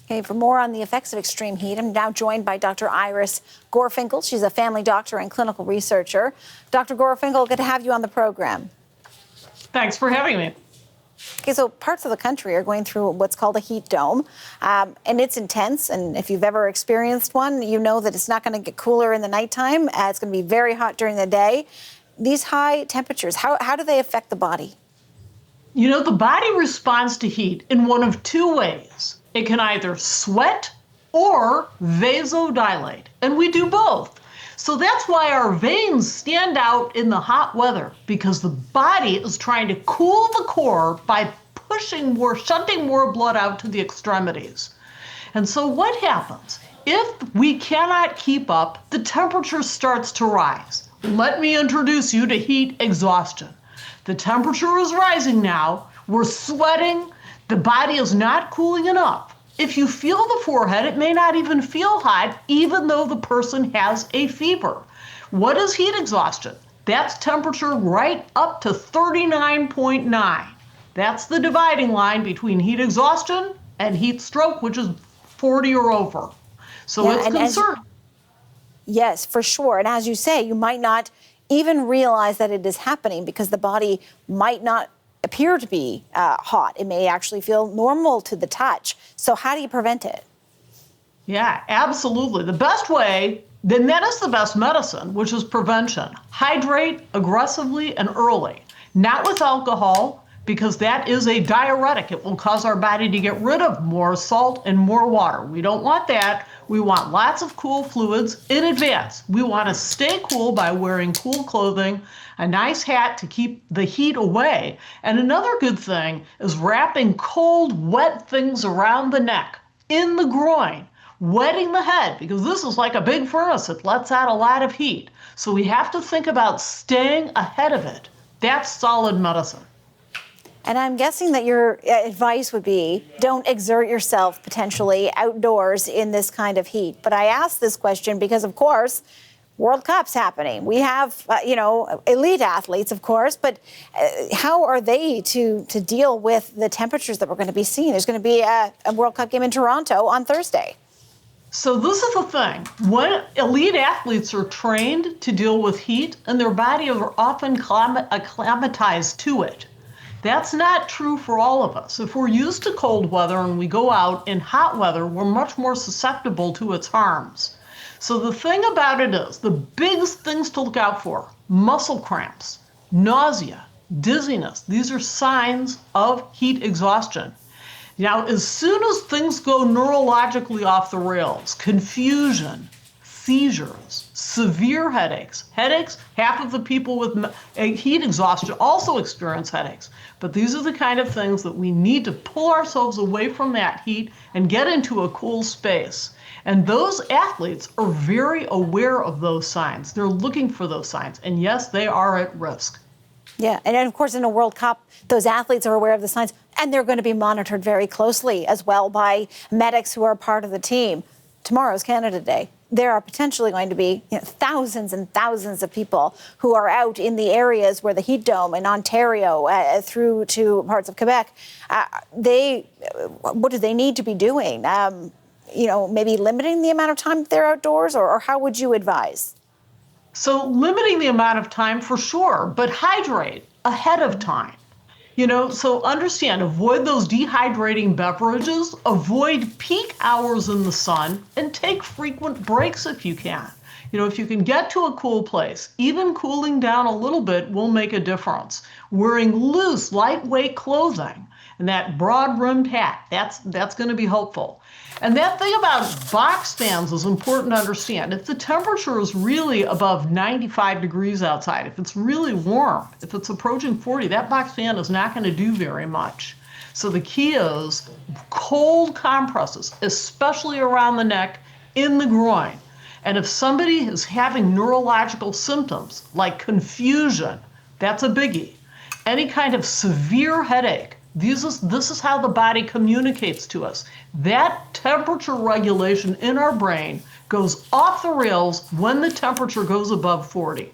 Okay, for more on the effects of extreme heat, I'm now joined by Dr. Iris Gorfinkel. She's a family doctor and clinical researcher. Dr. Gorfinkel, good to have you on the program. Thanks for having me. Okay, so parts of the country are going through what's called a heat dome, and it's intense. And if you've ever experienced one, you know that it's not going to get cooler in the nighttime. It's going to be very hot during the day. These high temperatures, how do they affect the body? You know, the body responds to heat in one of two ways. It can either sweat or vasodilate, and we do both. So that's why our veins stand out in the hot weather, because the body is trying to cool the core by shunting more blood out to the extremities. And so what happens? If we cannot keep up, the temperature starts to rise. Let me introduce you to heat exhaustion. The temperature is rising now, we're sweating, the body is not cooling enough. If you feel the forehead, it may not even feel hot, even though the person has a fever. What is heat exhaustion? That's temperature right up to 39.9. That's the dividing line between heat exhaustion and heat stroke, which is 40 or over. So it's concerning. Yes, for sure. And as you say, you might not even realize that it is happening because the body might not appear to be hot. It may actually feel normal to the touch. So how do you prevent it? Yeah, absolutely. The best way, then that is the best medicine, which is prevention. Hydrate aggressively and early, not with alcohol, because that is a diuretic. It will cause our body to get rid of more salt and more water. We don't want that. We want lots of cool fluids in advance. We want to stay cool by wearing cool clothing, a nice hat to keep the heat away. And another good thing is wrapping cold, wet things around the neck, in the groin, wetting the head, because this is like a big furnace. It lets out a lot of heat. So we have to think about staying ahead of it. That's solid medicine. And I'm guessing that your advice would be don't exert yourself potentially outdoors in this kind of heat. But I ask this question because, of course, World Cup's happening. We have, elite athletes, of course, but how are they to deal with the temperatures that we're going to be seeing? There's going to be a World Cup game in Toronto on Thursday. So this is the thing. When elite athletes are trained to deal with heat, and their body are often acclimatized to it. That's not true for all of us. If we're used to cold weather and we go out in hot weather, we're much more susceptible to its harms. So the thing about it is, the biggest things to look out for, muscle cramps, nausea, dizziness. These are signs of heat exhaustion. Now, as soon as things go neurologically off the rails, confusion, seizures, severe headaches, half of the people with heat exhaustion also experience headaches. But these are the kind of things that we need to pull ourselves away from that heat and get into a cool space. And those athletes are very aware of those signs. They're looking for those signs. And yes, they are at risk. Yeah, and of course in a World Cup, those athletes are aware of the signs, and they're going to be monitored very closely as well by medics who are part of the team. Tomorrow's Canada Day. There are potentially going to be thousands and thousands of people who are out in the areas where the heat dome in Ontario through to parts of Quebec. What do they need to be doing? Maybe limiting the amount of time they're outdoors, or how would you advise? So limiting the amount of time for sure, but hydrate ahead of time. So understand, avoid those dehydrating beverages, avoid peak hours in the sun, and take frequent breaks if you can. If you can get to a cool place, even cooling down a little bit will make a difference. Wearing loose, lightweight clothing and that broad-rimmed hat, that's going to be helpful. And that thing about box fans is important to understand. If the temperature is really above 95 degrees outside, if it's really warm, if it's approaching 40, that box fan is not going to do very much. So the key is cold compresses, especially around the neck, in the groin. And if somebody is having neurological symptoms like confusion, that's a biggie. Any kind of severe headache, this is how the body communicates to us. That temperature regulation in our brain goes off the rails when the temperature goes above 40.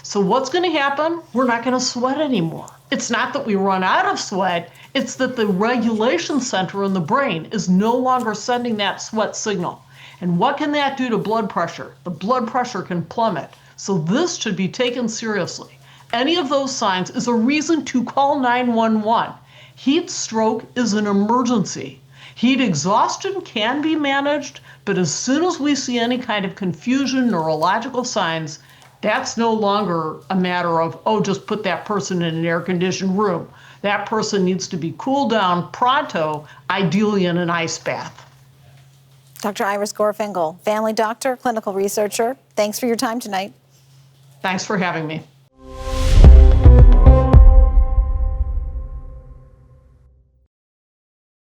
So what's going to happen? We're not going to sweat anymore. It's not that we run out of sweat, it's that the regulation center in the brain is no longer sending that sweat signal. And what can that do to blood pressure? The blood pressure can plummet. So this should be taken seriously. Any of those signs is a reason to call 911. Heat stroke is an emergency. Heat exhaustion can be managed, but as soon as we see any kind of confusion, neurological signs, that's no longer a matter of, oh, just put that person in an air-conditioned room. That person needs to be cooled down pronto, ideally in an ice bath. Dr. Iris Gorfinkel, family doctor, clinical researcher, thanks for your time tonight. Thanks for having me.